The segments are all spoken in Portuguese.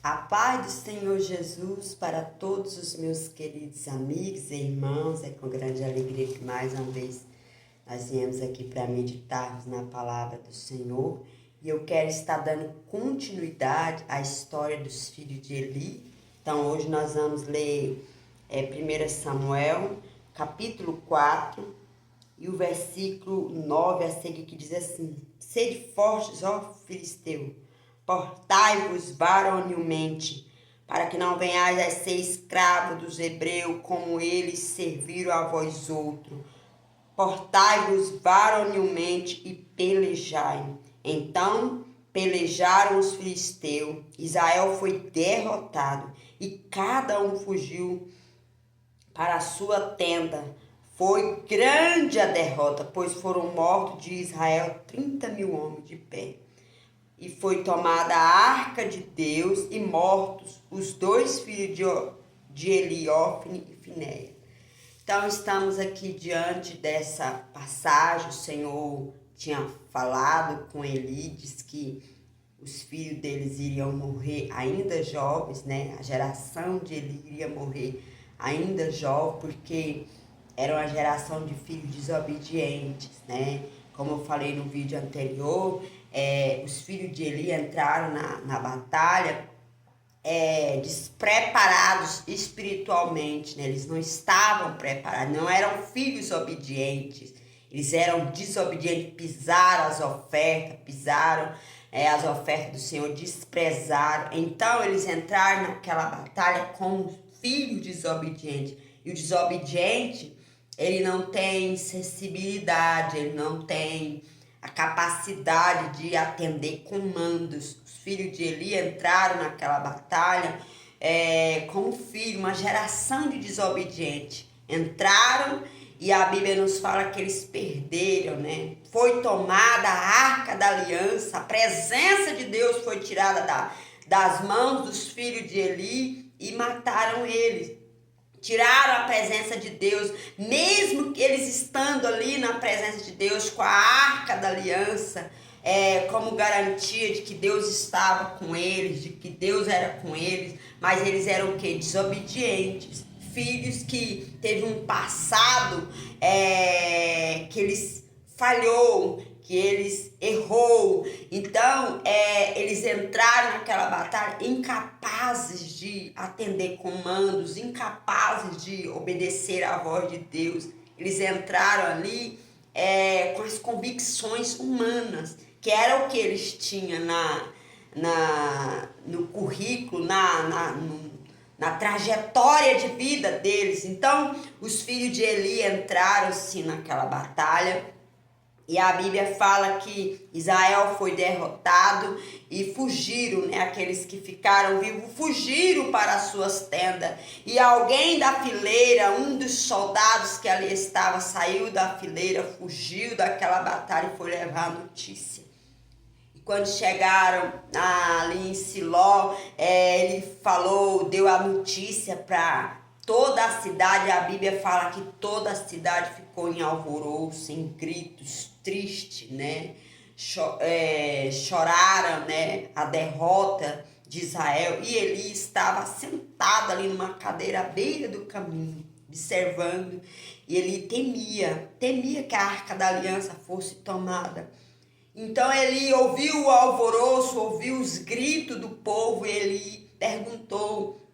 A paz do Senhor Jesus para todos os meus queridos amigos e irmãos. É com grande alegria que mais uma vez nós viemos aqui para meditarmos na palavra do Senhor. E eu quero estar dando continuidade à história dos filhos de Eli. Então hoje nós vamos ler 1 Samuel, capítulo 4, e o versículo 9 a seguir, que diz assim: Sede fortes, ó filisteu, portai-vos varonilmente, para que não venhais a ser escravos dos hebreus, como eles serviram a vós outros. Portai-vos varonilmente e pelejai. Então pelejaram os filisteus, Israel foi derrotado, e cada um fugiu para a sua tenda. Foi grande a derrota, pois foram mortos de Israel 30.000 homens de pé. E foi tomada a arca de Deus e mortos os dois filhos de Eli, Ofni e Finéias. Então estamos aqui diante dessa passagem. O Senhor tinha falado com Eli, disse que os filhos deles iriam morrer ainda jovens, né? A geração de Eli iria morrer ainda jovem, porque era uma geração de filhos desobedientes, né? Como eu falei no vídeo anterior, os filhos de Eli entraram na batalha despreparados espiritualmente, né? Eles não estavam preparados, não eram filhos obedientes, eles eram desobedientes, pisaram as ofertas do Senhor, desprezaram. Então eles entraram naquela batalha como filhos desobedientes. E o desobediente, ele não tem sensibilidade, ele não tem a capacidade de atender comandos. Os filhos de Eli entraram naquela batalha como filho, uma geração de desobediente. Entraram e a Bíblia nos fala que eles perderam, né? Foi tomada a arca da aliança, a presença de Deus foi tirada das mãos dos filhos de Eli e mataram eles. Tiraram a presença de Deus, mesmo que eles estando ali na presença de Deus, com a arca da aliança, como garantia de que Deus estava com eles, de que Deus era com eles, mas eles eram o quê? Desobedientes, filhos que teve um passado que eles falhou, que eles errou. Então eles entraram naquela batalha incapazes de atender comandos, incapazes de obedecer à voz de Deus. Eles entraram ali com as convicções humanas, que era o que eles tinham no currículo, na trajetória de vida deles. Então os filhos de Eli entraram sim naquela batalha. E a Bíblia fala que Israel foi derrotado e fugiram, né? Aqueles que ficaram vivos fugiram para as suas tendas. E alguém da fileira, um dos soldados que ali estava, saiu da fileira, fugiu daquela batalha e foi levar a notícia. E quando chegaram ali em Siló, ele deu a notícia para toda a cidade. A Bíblia fala que toda a cidade ficou em alvoroço, em gritos, triste, né? Choraram, né, a derrota de Israel. E Eli estava sentado ali numa cadeira à beira do caminho, observando. E ele temia que a arca da aliança fosse tomada. Então ele ouviu o alvoroço, ouviu os gritos do povo, e ele perguntou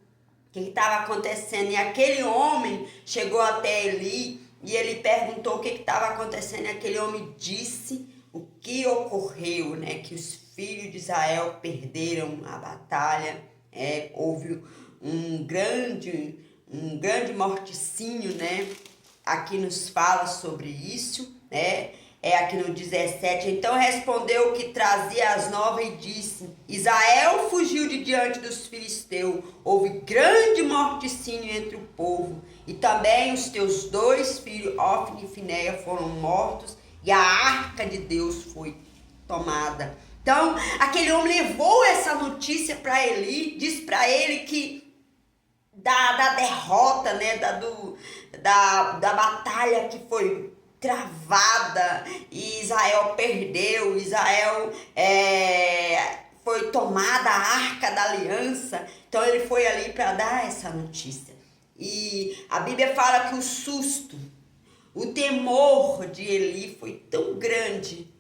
o que estava acontecendo. E aquele homem chegou até Eli e ele perguntou o que estava acontecendo. E aquele homem disse o que ocorreu, né? Que os filhos de Israel perderam a batalha. Houve um grande morticínio, né? Aqui nos fala sobre isso, né? Aqui no 17. Então respondeu o que trazia as novas e disse: Israel fugiu de diante dos filisteus. Houve grande morticínio entre o povo. E também os teus dois filhos, Ofni e Finéias, foram mortos. E a arca de Deus foi tomada. Então aquele homem levou essa notícia para Eli. Disse para ele que da derrota, né? Da batalha que foi travada, e Israel perdeu. Israel foi tomada a Arca da Aliança, então ele foi ali para dar essa notícia. E a Bíblia fala que o susto, o temor de Eli foi tão grande,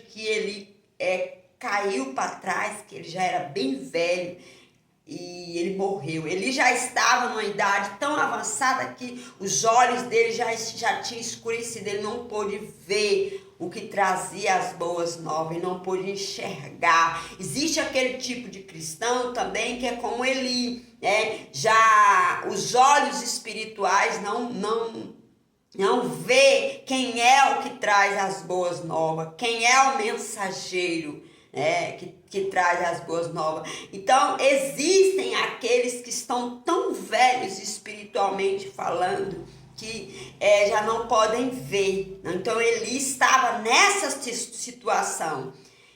que ele caiu para trás, que ele já era bem velho e ele morreu. Ele já estava numa idade tão avançada que os olhos dele já tinham escurecido, ele não pôde ver o que trazia as boas novas, ele não pôde enxergar. Existe aquele tipo de cristão também que é como Eli, né? Já os olhos espirituais não vê quem é o que traz as boas novas, quem é o mensageiro, né, que traz as boas novas. Então, existem aqueles que estão tão velhos espiritualmente falando, que já não podem ver. Então, Eli estava nessa situação.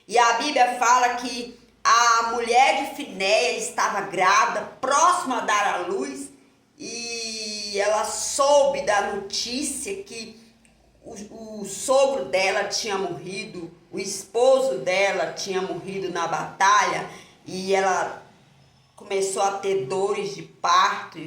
E a Bíblia fala que a mulher de Finéia estava grávida, próxima a dar à luz, e ela soube da notícia que o sogro dela tinha morrido, o esposo dela tinha morrido na batalha, e ela começou a ter dores de parto,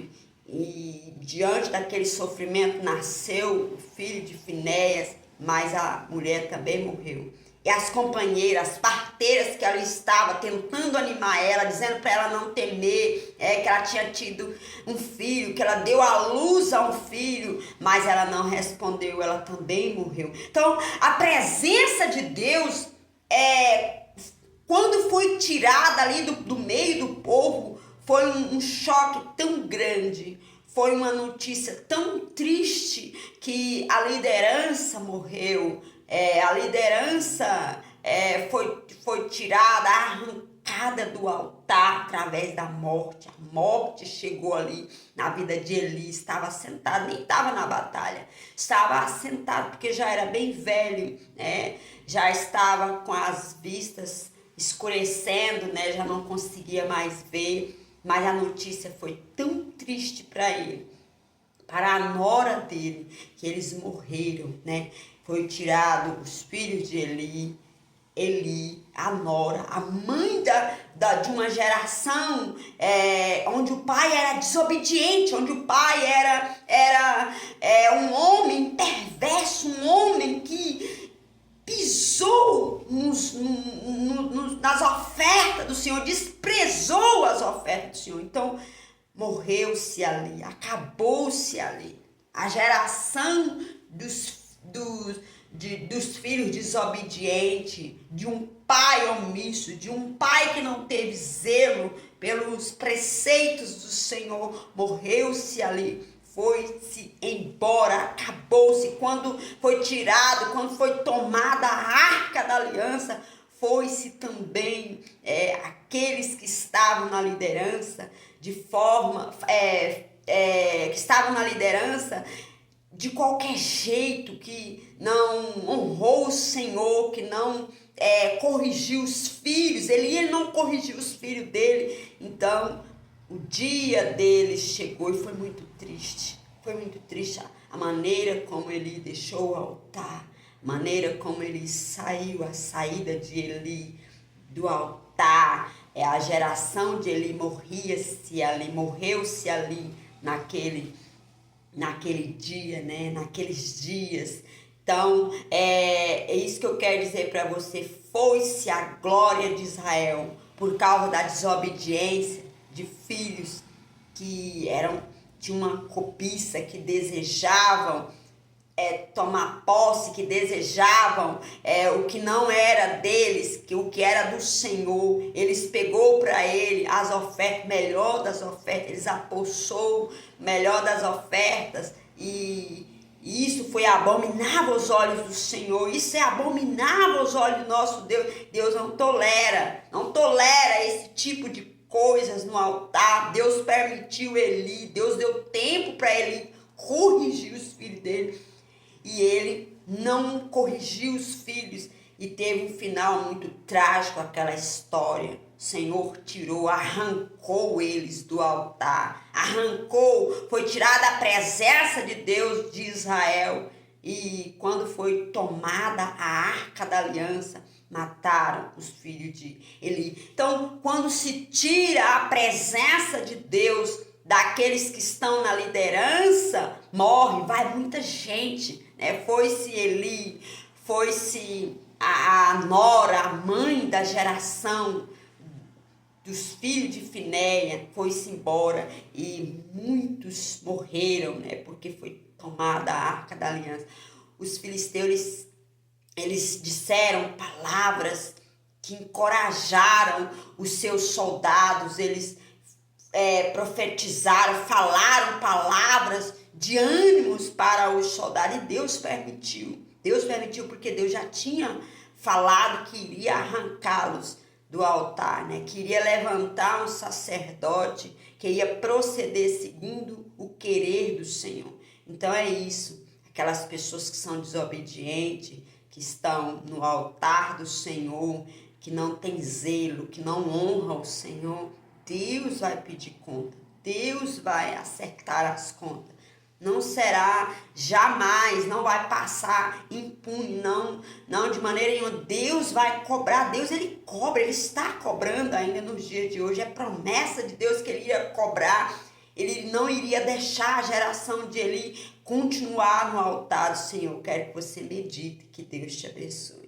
e diante daquele sofrimento nasceu o filho de Finéias, mas a mulher também morreu. E as companheiras, as parteiras que ela estava tentando animar ela, dizendo para ela não temer, que ela tinha tido um filho, que ela deu à luz a um filho, mas ela não respondeu, ela também morreu. Então, a presença de Deus, quando foi tirada ali do meio do povo, foi um choque tão grande, foi uma notícia tão triste que a liderança morreu. A liderança foi tirada, arrancada do altar através da morte. A morte chegou ali na vida de Eli, estava sentado, nem estava na batalha, estava sentado porque já era bem velho, já estava com as vistas escurecendo, já não conseguia mais ver, mas a notícia foi tão triste para ele, para a nora dele, que eles morreram, Foi tirado os filhos de Eli, a nora, a mãe de uma geração onde o pai era desobediente, onde o pai era um homem perverso, um homem que pisou nas ofertas do Senhor, desprezou as ofertas do Senhor. Então, morreu-se ali, acabou-se ali. A geração dos filhos desobedientes, de um pai omisso, de um pai que não teve zelo pelos preceitos do Senhor, morreu-se ali, foi-se embora, acabou-se. Quando foi tirado, quando foi tomada a Arca da Aliança, foi-se também aqueles que estavam na liderança, que estavam na liderança de qualquer jeito, que não honrou o Senhor, que não corrigiu os filhos. Ele não corrigiu os filhos dele. Então, o dia dele chegou e foi muito triste. Foi muito triste a maneira como ele deixou o altar, a maneira como ele saiu, a saída de Eli do altar. A geração de Eli morria-se ali, morreu-se ali naquele dia, naqueles dias. Então, é isso que eu quero dizer para você. Foi-se a glória de Israel por causa da desobediência de filhos que tinham uma cobiça, que desejavam tomar posse, que desejavam o que não era deles, que o que era do Senhor. Eles pegou para ele as ofertas, melhor das ofertas, eles apossou melhor das ofertas, e isso foi abominável aos olhos do Senhor. Isso é abominável aos olhos do nosso Deus. Deus não tolera esse tipo de coisas no altar. Deus permitiu Eli, Deus deu tempo para ele corrigir os filhos dele, e ele não corrigiu os filhos, e teve um final muito trágico aquela história. O Senhor tirou, arrancou eles do altar, foi tirada a presença de Deus de Israel. E quando foi tomada a Arca da Aliança, mataram os filhos de Eli. Então, quando se tira a presença de Deus daqueles que estão na liderança, morre, vai muita gente, né? Foi-se Eli, foi-se a nora, a mãe da geração dos filhos de Finéia, foi-se embora e muitos morreram, né? Porque foi tomada a Arca da Aliança. Os filisteus, eles disseram palavras que encorajaram os seus soldados, eles profetizaram, falaram palavras de ânimos para os soldados, e Deus permitiu. Deus permitiu porque Deus já tinha falado que iria arrancá-los do altar, né? Que iria levantar um sacerdote que ia proceder segundo o querer do Senhor. Então é isso, aquelas pessoas que são desobedientes, que estão no altar do Senhor, que não tem zelo, que não honram o Senhor, Deus vai pedir conta, Deus vai acertar as contas. Não será jamais, não vai passar impune, não de maneira nenhuma. Deus vai cobrar, Deus ele cobra, ele está cobrando ainda nos dias de hoje. É promessa de Deus que ele ia cobrar, ele não iria deixar a geração de Eli continuar no altar do Senhor. Quero que você medite, que Deus te abençoe.